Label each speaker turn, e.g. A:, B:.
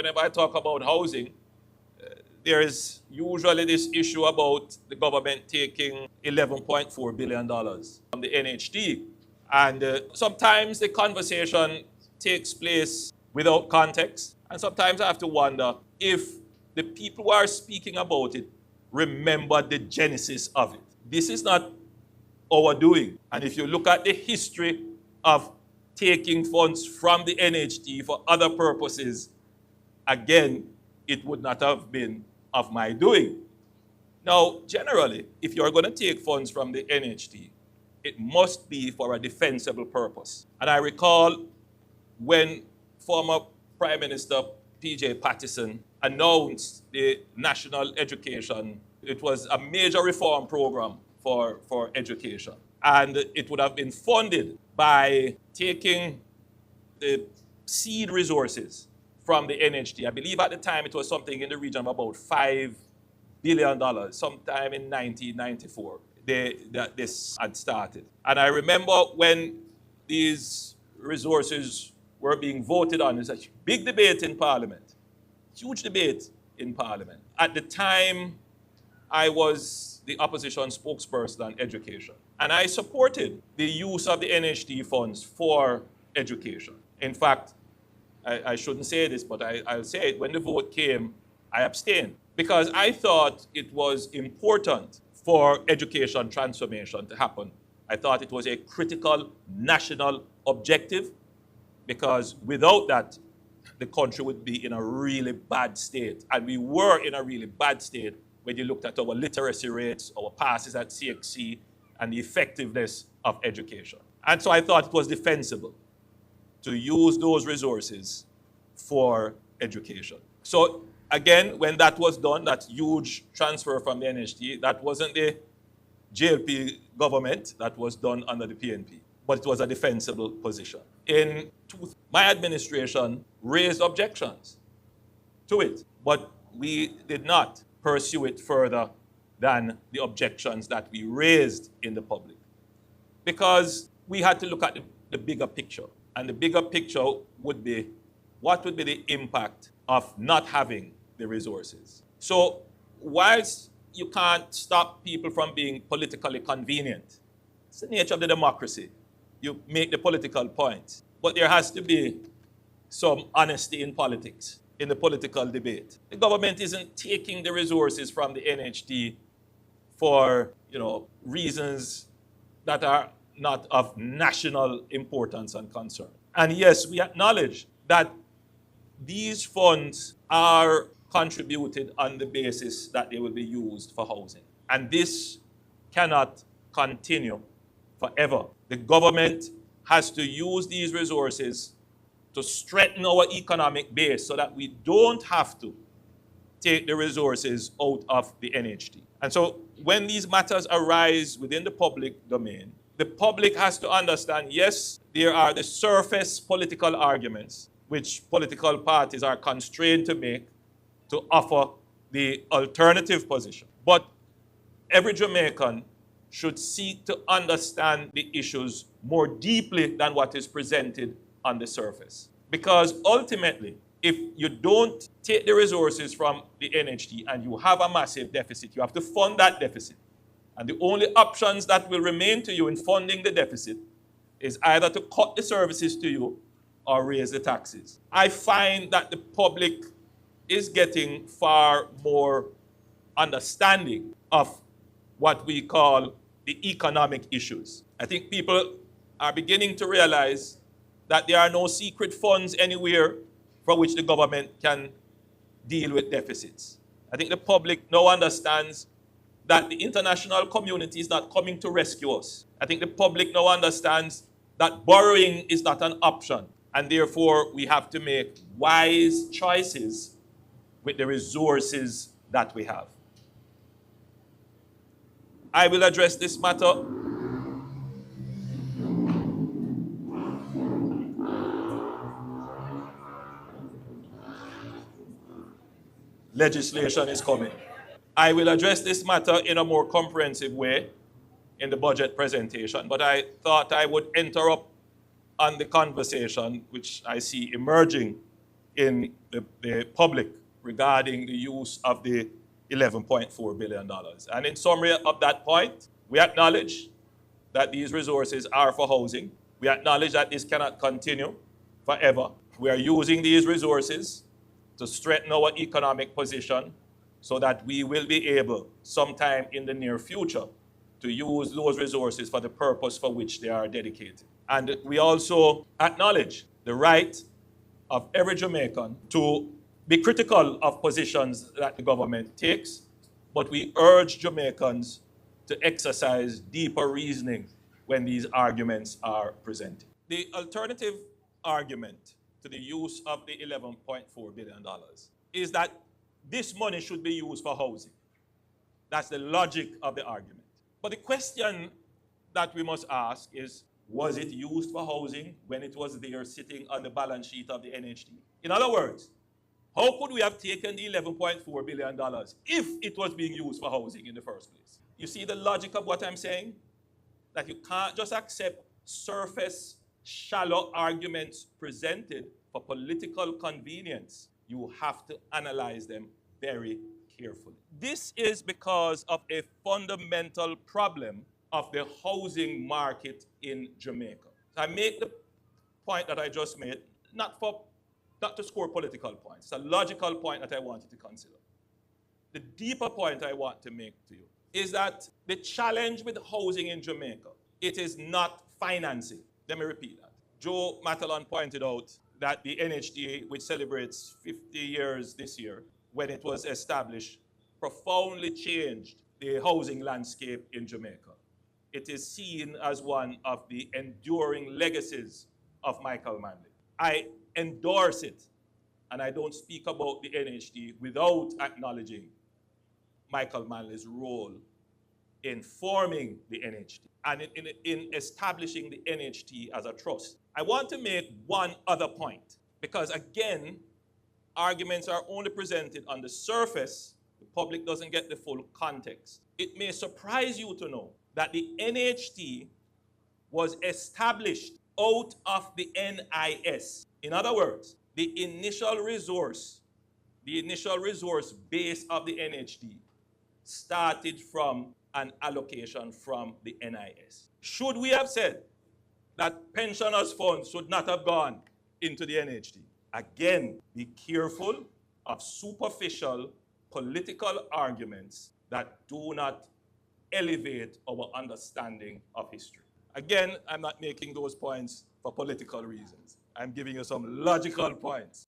A: whenever I talk about housing, there is usually this issue about the government taking $11.4 billion from the NHT. And sometimes the conversation takes place without context. And sometimes I have to wonder if the people who are speaking about it remember the genesis of it. This is not our doing. And if you look at the history of taking funds from the NHT for other purposes, again, it would not have been of my doing. Now, generally, if you're going to take funds from the NHT, it must be for a defensible purpose. And I recall when former Prime Minister P.J. Pattison announced the national education, it was a major reform program for education. And it would have been funded by taking the seed resources from the NHT. I believe at the time it was something in the region of about $5 billion, sometime in 1994. This had started. And I remember when these resources were being voted on, there's a big debate in Parliament, huge debate in Parliament. At the time, I was the opposition spokesperson on education. And I supported the use of the NHT funds for education. In fact, I shouldn't say this, but I'll say it. When the vote came, I abstained because I thought it was important for education transformation to happen. I thought it was a critical national objective because without that, the country would be in a really bad state. And we were in a really bad state when you looked at our literacy rates, our passes at CXC, and the effectiveness of education. And so I thought it was defensible to use those resources for education. So again, when that was done, that huge transfer from the NHT, that wasn't the JLP government, that was done under the PNP, but it was a defensible position. My administration raised objections to it, but we did not pursue it further than the objections that we raised in the public, because we had to look at the bigger picture. And the bigger picture would be, what would be the impact of not having the resources? So whilst you can't stop people from being politically convenient, it's the nature of the democracy. You make the political point. But there has to be some honesty in politics, in the political debate. The government isn't taking the resources from the NHT for, reasons that are not of national importance and concern. And yes, we acknowledge that these funds are contributed on the basis that they will be used for housing. And this cannot continue forever. The government has to use these resources to strengthen our economic base so that we don't have to take the resources out of the NHT. And so when these matters arise within the public domain, the public has to understand, yes, there are the surface political arguments which political parties are constrained to make to offer the alternative position. But every Jamaican should seek to understand the issues more deeply than what is presented on the surface. Because ultimately, if you don't take the resources from the NHT and you have a massive deficit, you have to fund that deficit. And the only options that will remain to you in funding the deficit is either to cut the services to you or raise the taxes. I find that the public is getting far more understanding of what we call the economic issues. I think people are beginning to realize that there are no secret funds anywhere from which the government can deal with deficits. I think the public now understands that the international community is not coming to rescue us. I think the public now understands that borrowing is not an option, and therefore we have to make wise choices with the resources that we have. I will address this matter legislation is coming. I will address this matter in a more comprehensive way in the budget presentation, but I thought I would interrupt on the conversation which I see emerging in the public regarding the use of the $11.4 billion. And in summary of that point, we acknowledge that these resources are for housing. We acknowledge that this cannot continue forever. We are using these resources to strengthen our economic position so that we will be able, sometime in the near future, to use those resources for the purpose for which they are dedicated. And we also acknowledge the right of every Jamaican to be critical of positions that the government takes, but we urge Jamaicans to exercise deeper reasoning when these arguments are presented. The alternative argument to the use of the $11.4 billion is that this money should be used for housing. That's the logic of the argument. But the question that we must ask is, was it used for housing when it was there sitting on the balance sheet of the NHD? In other words, how could we have taken the $11.4 billion if it was being used for housing in the first place? You see the logic of what I'm saying? That you can't just accept surface, shallow arguments presented for political convenience. You have to analyze them very carefully. This is because of a fundamental problem of the housing market in Jamaica. I make the point that I just made, not to score political points. It's a logical point that I want you to consider. The deeper point I want to make to you is that the challenge with housing in Jamaica, it is not financing. Let me repeat that. Joe Matalon pointed out that the NHDA, which celebrates 50 years this year, when it was established, profoundly changed the housing landscape in Jamaica. It is seen as one of the enduring legacies of Michael Manley. I endorse it, and I don't speak about the NHD without acknowledging Michael Manley's role in forming the NHD and in establishing the NHD as a trust. I want to make one other point, because again, arguments are only presented on the surface. The public doesn't get the full context. It may surprise you to know that the NHD was established out of the NIS. In other words, the initial resource base of the NHD started from an allocation from the NIS. Should we have said that pensioners' funds should not have gone into the NHD? Again, be careful of superficial political arguments that do not elevate our understanding of history. Again, I'm not making those points for political reasons. I'm giving you some logical points.